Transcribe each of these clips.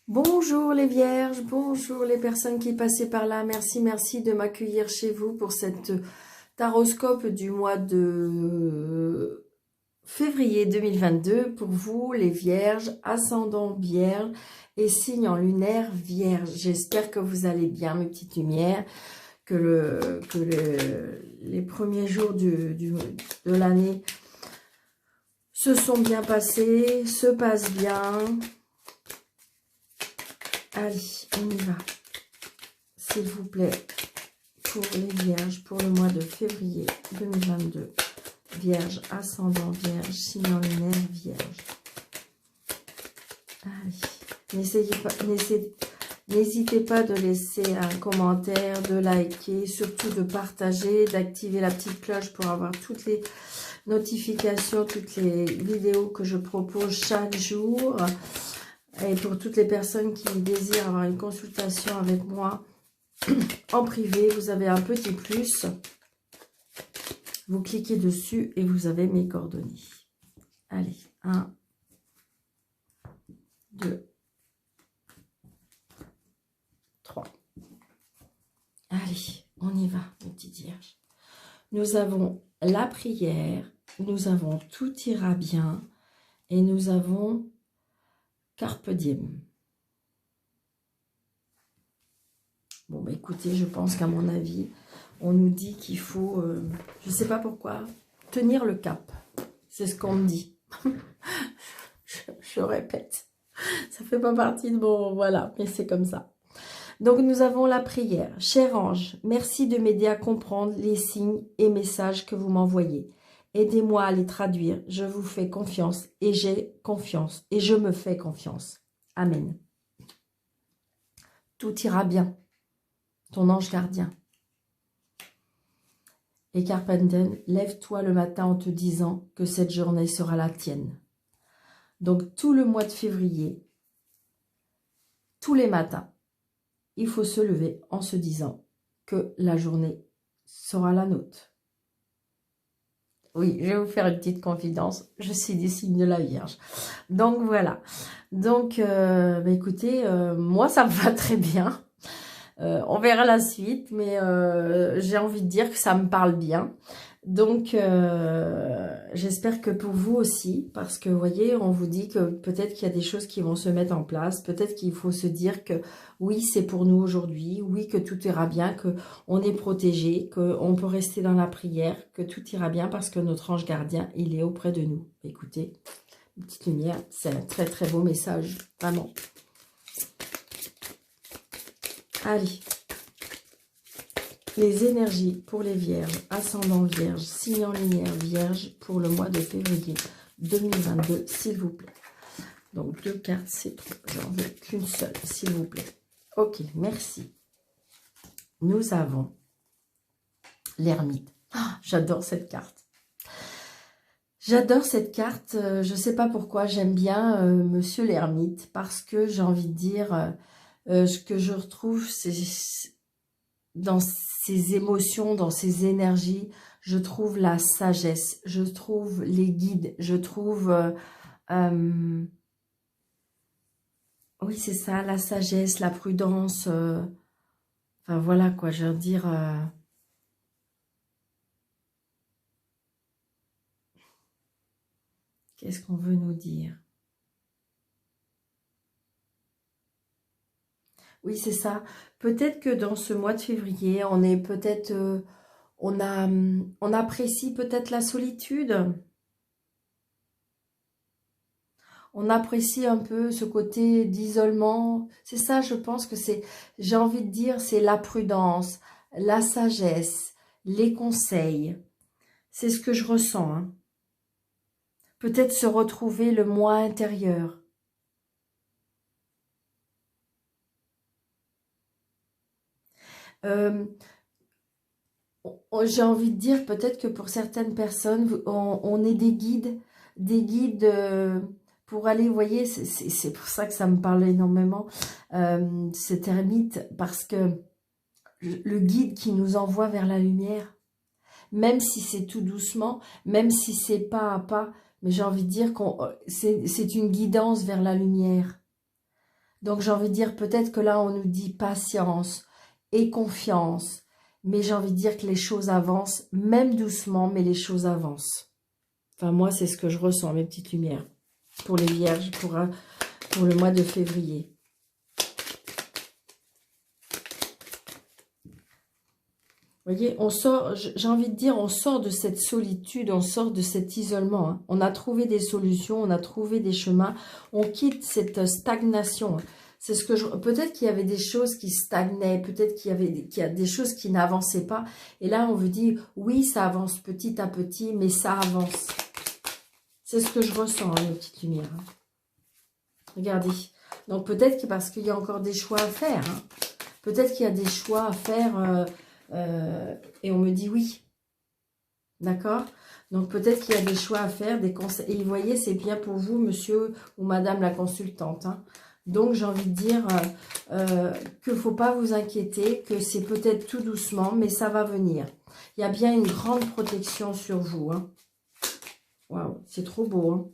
Bonjour les vierges, bonjour les personnes qui passaient par là. Merci, merci de m'accueillir chez vous pour cette taroscope du mois de février 2022. Pour vous les vierges, ascendant vierge et signe en lunaire vierge. J'espère que vous allez bien mes petites lumières, les premiers jours de l'année se sont bien passés, se passent bien. Allez, on y va, s'il vous plaît, pour les vierges, pour le mois de février 2022. Vierge, ascendant vierge, signe en lunaire vierge. Allez, n'hésitez pas de laisser un commentaire, de liker, surtout de partager, d'activer la petite cloche pour avoir toutes les notifications, toutes les vidéos que je propose chaque jour. Et pour toutes les personnes qui désirent avoir une consultation avec moi en privé, vous avez un petit plus. Vous cliquez dessus et vous avez mes coordonnées. Allez, 1, 2, 3. Allez, on y va, mes petites vierges. Nous avons la prière, nous avons tout ira bien et nous avons Carpe diem. Bon, bah écoutez, je pense qu'à mon avis, on nous dit qu'il faut, je ne sais pas pourquoi, tenir le cap. C'est ce qu'on me dit. je répète. Ça fait pas partie de mon... Voilà, mais c'est comme ça. Donc, nous avons la prière. Cher ange, merci de m'aider à comprendre les signes et messages que vous m'envoyez. Aidez-moi à les traduire. Je vous fais confiance et j'ai confiance. Et je me fais confiance. Amen. Tout ira bien. Ton ange gardien. Et Carpenten, lève-toi le matin en te disant que cette journée sera la tienne. Donc, tout le mois de février, tous les matins, il faut se lever en se disant que la journée sera la nôtre. Oui, je vais vous faire une petite confidence. Je suis des signes de la Vierge. Donc, voilà. Donc, bah, écoutez, moi, ça me va très bien. On verra la suite, mais j'ai envie de dire que ça me parle bien. Donc, j'espère que pour vous aussi, parce que, vous voyez, on vous dit que peut-être qu'il y a des choses qui vont se mettre en place, peut-être qu'il faut se dire que oui, c'est pour nous aujourd'hui, oui, que tout ira bien, qu'on est protégé, qu'on peut rester dans la prière, que tout ira bien parce que notre ange gardien, il est auprès de nous. Écoutez, une petite lumière, c'est un très très beau message, vraiment. Allez. Les énergies pour les vierges, ascendant vierge, signe en lumière vierge pour le mois de février 2022, s'il vous plaît. Donc, 2 cartes, c'est trop. J'en veux qu'une seule, s'il vous plaît. Ok, merci. Nous avons l'ermite. Ah, j'adore cette carte. J'adore cette carte. Je ne sais pas pourquoi. J'aime bien Monsieur l'ermite parce que j'ai envie de dire ce que je retrouve, c'est dans ses émotions, dans ses énergies, je trouve la sagesse, je trouve les guides, je trouve... oui, c'est ça, la sagesse, la prudence. Enfin, voilà quoi, je veux dire... qu'est-ce qu'on veut nous dire? Oui, c'est ça. Peut-être que dans ce mois de février, on est peut-être... on apprécie peut-être la solitude. On apprécie un peu ce côté d'isolement. C'est ça, je pense que c'est, j'ai envie de dire, c'est la prudence, la sagesse, les conseils. C'est ce que je ressens. Hein. Peut-être se retrouver le moi intérieur. J'ai envie de dire peut-être que pour certaines personnes, on est des guides pour aller, vous voyez, c'est pour ça que ça me parle énormément, cet ermite, parce que le guide qui nous envoie vers la lumière, même si c'est tout doucement, même si c'est pas à pas, mais j'ai envie de dire que c'est une guidance vers la lumière. Donc j'ai envie de dire, peut-être que là on nous dit patience et confiance. Mais j'ai envie de dire que les choses avancent, même doucement, mais les choses avancent. Enfin moi c'est ce que je ressens, mes petites lumières. Pour les vierges, pour le mois de février. Vous voyez, on sort, j'ai envie de dire, on sort de cette solitude, on sort de cet isolement. Hein. On a trouvé des solutions, on a trouvé des chemins, on quitte cette stagnation. C'est ce que peut-être qu'il y avait des choses qui stagnaient, peut-être qu'il y a des choses qui n'avançaient pas. Et là, on vous dit, oui, ça avance petit à petit, mais ça avance. C'est ce que je ressens, hein, mes petites lumières. Hein. Regardez. Donc peut-être que parce qu'il y a encore des choix à faire. Hein. Peut-être qu'il y a des choix à faire et on me dit oui. D'accord? Donc peut-être qu'il y a des choix à faire, des conseils. Et vous voyez, c'est bien pour vous, monsieur ou madame la consultante. Hein. Donc j'ai envie de dire qu'il ne faut pas vous inquiéter, que c'est peut-être tout doucement, mais ça va venir. Il y a bien une grande protection sur vous. Hein. Waouh, c'est trop beau. Hein.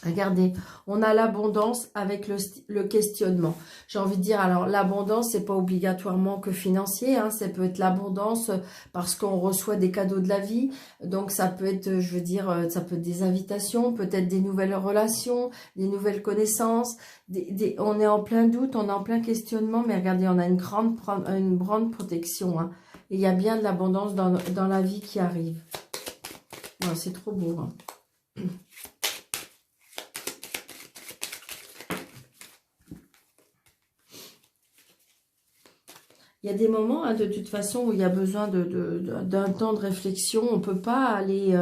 Regardez, on a l'abondance avec le questionnement. J'ai envie de dire, alors l'abondance, c'est pas obligatoirement que financier, hein, ça peut être l'abondance parce qu'on reçoit des cadeaux de la vie. Donc ça peut être, je veux dire, ça peut être des invitations, peut-être des nouvelles relations, des nouvelles connaissances. On est en plein doute, on est en plein questionnement, mais regardez, on a une grande protection. Hein, et il y a bien de l'abondance dans la vie qui arrive. Voilà, c'est trop beau. Hein. Il y a des moments, hein, de toute façon, où il y a besoin d'un temps de réflexion. On peut pas aller,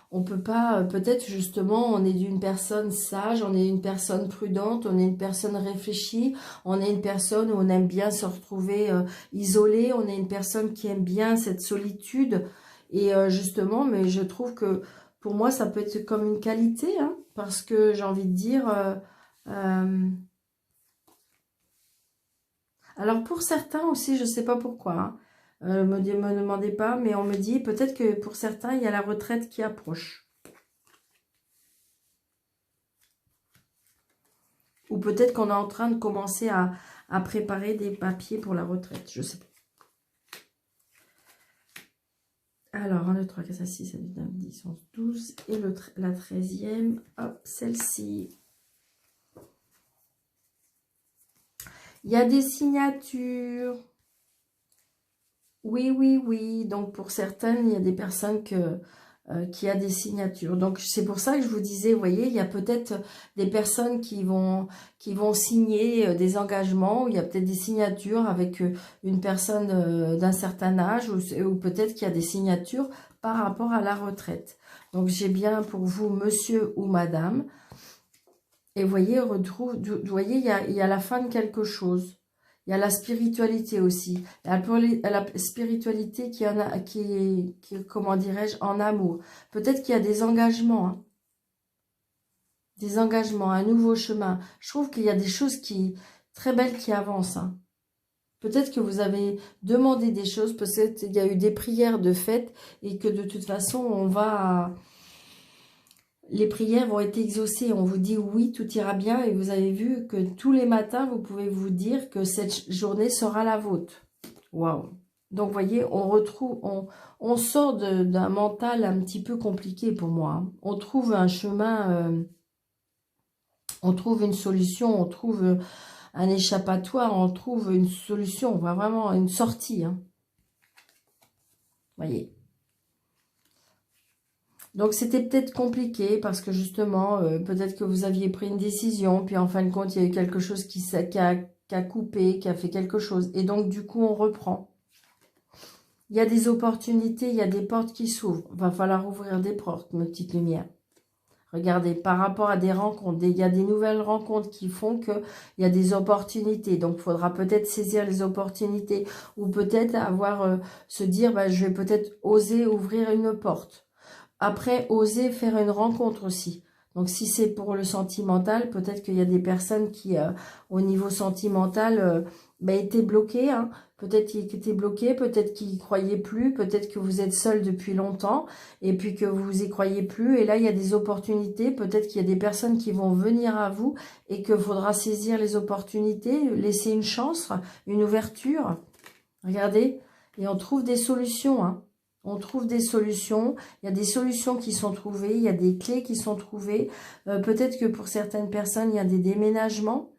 on peut pas, peut-être justement, on est d'une personne sage, on est une personne prudente, on est une personne réfléchie, on est une personne où on aime bien se retrouver isolé, on est une personne qui aime bien cette solitude. Et justement, mais je trouve que pour moi, ça peut être comme une qualité, hein, parce que j'ai envie de dire... alors pour certains aussi, je ne sais pas pourquoi, hein, me demandez pas, mais on me dit peut-être que pour certains, il y a la retraite qui approche. Ou peut-être qu'on est en train de commencer à préparer des papiers pour la retraite, je ne sais pas. Alors, 1, 2, 3, 4, 5, 6, 7, 8, 9, 10, 11, 12, et la 13e, hop, celle-ci. Il y a des signatures. Oui, oui, oui. Donc, pour certaines, il y a des personnes qui a des signatures. Donc, c'est pour ça que je vous disais, vous voyez, il y a peut-être des personnes qui vont signer des engagements. Il y a peut-être des signatures avec une personne d'un certain âge ou peut-être qu'il y a des signatures par rapport à la retraite. Donc, j'ai bien pour vous, monsieur ou madame. Et vous voyez, il y a la fin de quelque chose. Il y a la spiritualité aussi. La spiritualité qui comment dirais-je, en amour. Peut-être qu'il y a des engagements. Hein. Des engagements, un nouveau chemin. Je trouve qu'il y a des choses très belles qui avancent. Hein. Peut-être que vous avez demandé des choses. Peut-être qu'il y a eu des prières de fête et que de toute façon, les prières vont être exaucées. On vous dit oui, tout ira bien. Et vous avez vu que tous les matins, vous pouvez vous dire que cette journée sera la vôtre. Waouh! Donc, vous voyez, on sort d'un mental un petit peu compliqué pour moi. Hein. On trouve un chemin, on trouve une solution, on trouve un échappatoire, on trouve une solution, on voit vraiment une sortie. Hein. Vous voyez? Donc, c'était peut-être compliqué parce que justement, peut-être que vous aviez pris une décision, puis en fin de compte, il y a eu quelque chose qui a coupé, qui a fait quelque chose. Et donc, du coup, on reprend. Il y a des opportunités, il y a des portes qui s'ouvrent. Il va falloir ouvrir des portes, mes petites lumières. Regardez, par rapport à des rencontres, il y a des nouvelles rencontres qui font qu'il y a des opportunités. Donc, il faudra peut-être saisir les opportunités ou peut-être se dire, bah, je vais peut-être oser ouvrir une porte. Après, oser faire une rencontre aussi. Donc, si c'est pour le sentimental, peut-être qu'il y a des personnes qui, au niveau sentimental, ben, était bloqué, hein. Peut-être qu'il était bloqué, peut-être qu'il y croyait plus, peut-être que vous êtes seul depuis longtemps et puis que vous y croyez plus. Et là, il y a des opportunités. Peut-être qu'il y a des personnes qui vont venir à vous et qu'il faudra saisir les opportunités, laisser une chance, une ouverture. Regardez, et on trouve des solutions, hein. On trouve des solutions, il y a des solutions qui sont trouvées, il y a des clés qui sont trouvées. Peut-être que pour certaines personnes, il y a des déménagements.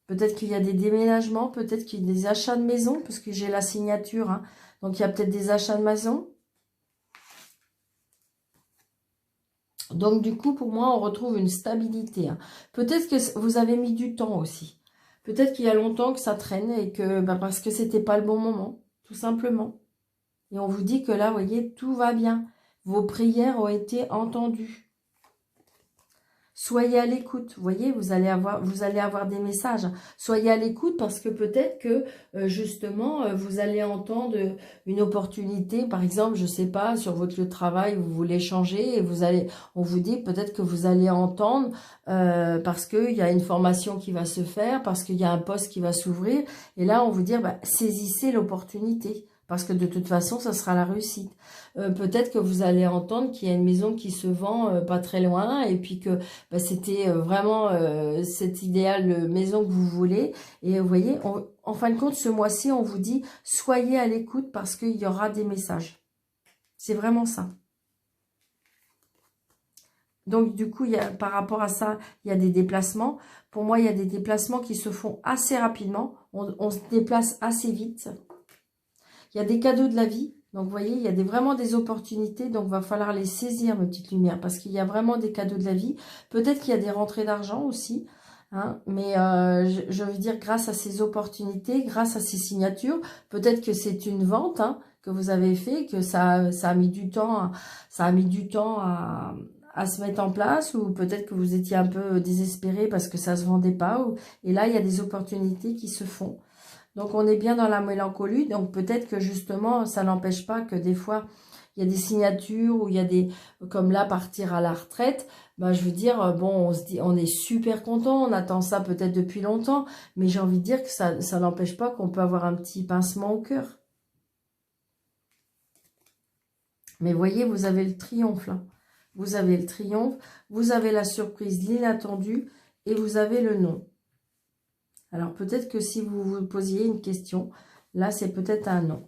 Peut-être qu'il y a des déménagements, peut-être qu'il y a des achats de maison, parce que j'ai la signature, hein. Donc il y a peut-être des achats de maison. Donc du coup, pour moi, on retrouve une stabilité, hein. Peut-être que vous avez mis du temps aussi. Peut-être qu'il y a longtemps que ça traîne et que parce que c'était pas le bon moment, tout simplement. Et on vous dit que là, vous voyez, tout va bien. Vos prières ont été entendues. Soyez à l'écoute, vous voyez, vous allez avoir des messages. Soyez à l'écoute parce que peut-être que justement, vous allez entendre une opportunité. Par exemple, je ne sais pas, sur votre lieu de travail, vous voulez changer et on vous dit peut-être que vous allez entendre parce qu'il y a une formation qui va se faire, parce qu'il y a un poste qui va s'ouvrir. Et là, on vous dit, saisissez l'opportunité. Parce que de toute façon, ça sera la réussite. Peut-être que vous allez entendre qu'il y a une maison qui se vend pas très loin et puis que c'était vraiment cette idéale maison que vous voulez. Et vous voyez, en fin de compte, ce mois-ci, on vous dit, soyez à l'écoute parce qu'il y aura des messages. C'est vraiment ça. Donc, du coup, par rapport à ça, il y a des déplacements. Pour moi, il y a des déplacements qui se font assez rapidement. On se déplace assez vite. Il y a des cadeaux de la vie. Donc, vous voyez, il y a vraiment des opportunités. Donc, il va falloir les saisir, mes petites lumières, parce qu'il y a vraiment des cadeaux de la vie. Peut-être qu'il y a des rentrées d'argent aussi. Hein, mais je veux dire, grâce à ces opportunités, grâce à ces signatures, peut-être que c'est une vente que vous avez fait, que ça a mis du temps, à se mettre en place, ou peut-être que vous étiez un peu désespéré parce que ça ne se vendait pas. Et là, il y a des opportunités qui se font. Donc, on est bien dans la mélancolie. Donc, peut-être que justement, ça n'empêche pas que des fois, il y a des signatures ou il y a des... Comme là, partir à la retraite. Je veux dire, bon, on se dit, on est super content. On attend ça peut-être depuis longtemps. Mais j'ai envie de dire que ça n'empêche pas qu'on peut avoir un petit pincement au cœur. Mais voyez, vous avez le triomphe, là. Vous avez le triomphe. Vous avez la surprise, l'inattendu. Et vous avez le non. Alors, peut-être que si vous vous posiez une question, là, c'est peut-être un non.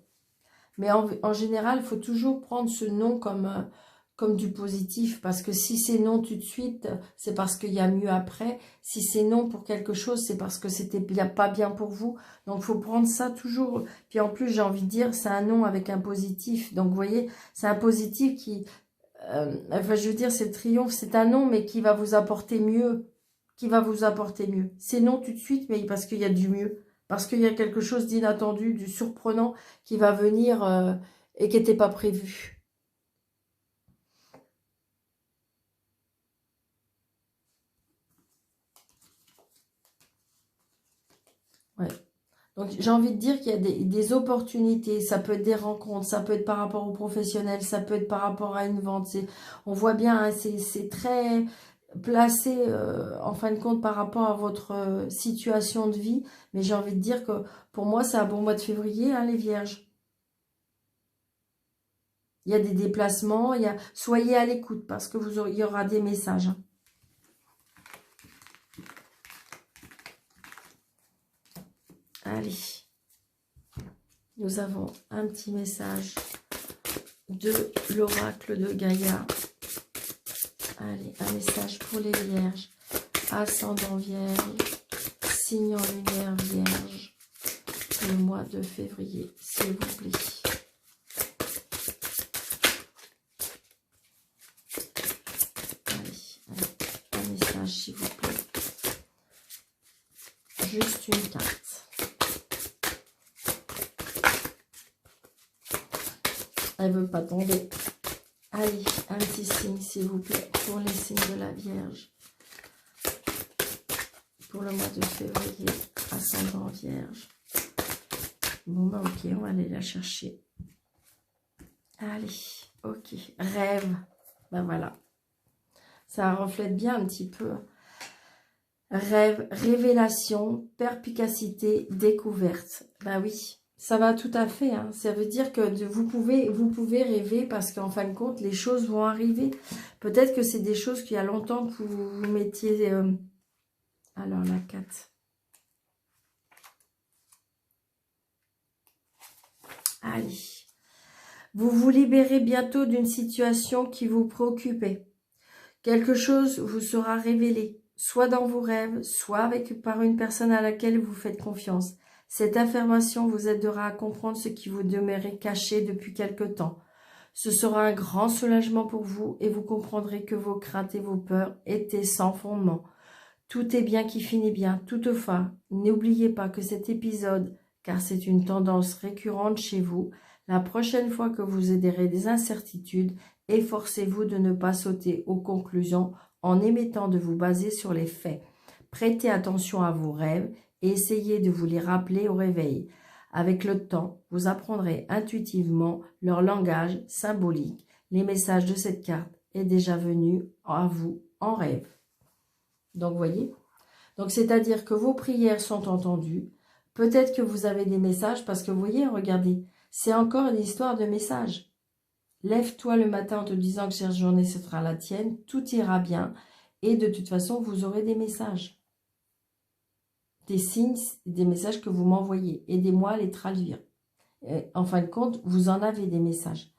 Mais en général, il faut toujours prendre ce non comme du positif. Parce que si c'est non tout de suite, c'est parce qu'il y a mieux après. Si c'est non pour quelque chose, c'est parce que c'était pas bien pour vous. Donc, il faut prendre ça toujours. Puis en plus, j'ai envie de dire, c'est un non avec un positif. Donc, vous voyez, c'est un positif qui... enfin, je veux dire, c'est le triomphe. C'est un non, mais qui va vous apporter mieux. Qui va vous apporter mieux. C'est non tout de suite, mais parce qu'il y a du mieux. Parce qu'il y a quelque chose d'inattendu, du surprenant qui va venir et qui n'était pas prévu. Ouais. Donc, j'ai envie de dire qu'il y a des opportunités. Ça peut être des rencontres, ça peut être par rapport aux professionnels, ça peut être par rapport à une vente. On voit bien, hein, c'est très placé en fin de compte par rapport à votre situation de vie. Mais j'ai envie de dire que pour moi, c'est un bon mois de février, hein, les vierges. Il y a des déplacements, soyez à l'écoute parce que il y aura des messages. Allez, nous avons un petit message de l'oracle de Gaïa. Allez, un message pour les vierges, ascendant vierge, signe en lumière vierge, le mois de février, s'il vous plaît. Un message, s'il vous plaît. Juste une carte. Elle ne veut pas tomber. Allez, un petit signe, s'il vous plaît, pour les signes de la Vierge. Pour le mois de février, ascendant Vierge. Bon, ok, on va aller la chercher. Allez, ok. Rêve. Voilà. Ça reflète bien un petit peu Rêve, révélation, perspicacité, découverte. Ben oui, ça va tout à fait. Hein. Ça veut dire que vous pouvez rêver parce qu'en fin de compte, les choses vont arriver. Peut-être que c'est des choses qu'il y a longtemps que vous mettiez... Alors, la 4. Allez. Vous vous libérez bientôt d'une situation qui vous préoccupait. Quelque chose vous sera révélé, soit dans vos rêves, soit par une personne à laquelle vous faites confiance. Cette affirmation vous aidera à comprendre ce qui vous demeurait caché depuis quelque temps. Ce sera un grand soulagement pour vous et vous comprendrez que vos craintes et vos peurs étaient sans fondement. Tout est bien qui finit bien. Toutefois, n'oubliez pas que cet épisode, car c'est une tendance récurrente chez vous, la prochaine fois que vous aiderez des incertitudes, efforcez-vous de ne pas sauter aux conclusions en émettant de vous baser sur les faits. Prêtez attention à vos rêves et essayez de vous les rappeler au réveil. Avec le temps, vous apprendrez intuitivement leur langage symbolique. Les messages de cette carte est déjà venu à vous en rêve. Donc, vous voyez, donc c'est-à-dire que vos prières sont entendues. Peut-être que vous avez des messages parce que vous voyez, regardez, c'est encore une histoire de messages. Lève-toi le matin en te disant que cette journée sera la tienne, tout ira bien et de toute façon, vous aurez des messages. Des signes, des messages que vous m'envoyez. Aidez-moi à les traduire. Et en fin de compte, vous en avez des messages.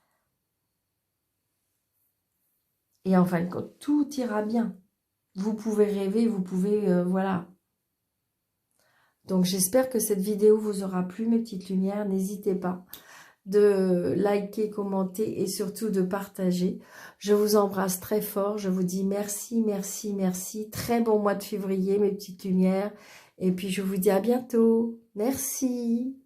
Et en fin de compte, tout ira bien. Vous pouvez rêver, vous pouvez, voilà. Donc, j'espère que cette vidéo vous aura plu, mes petites lumières. N'hésitez pas de liker, commenter et surtout de partager. Je vous embrasse très fort. Je vous dis merci, merci, merci. Très bon mois de février, mes petites lumières. Et puis, je vous dis à bientôt. Merci.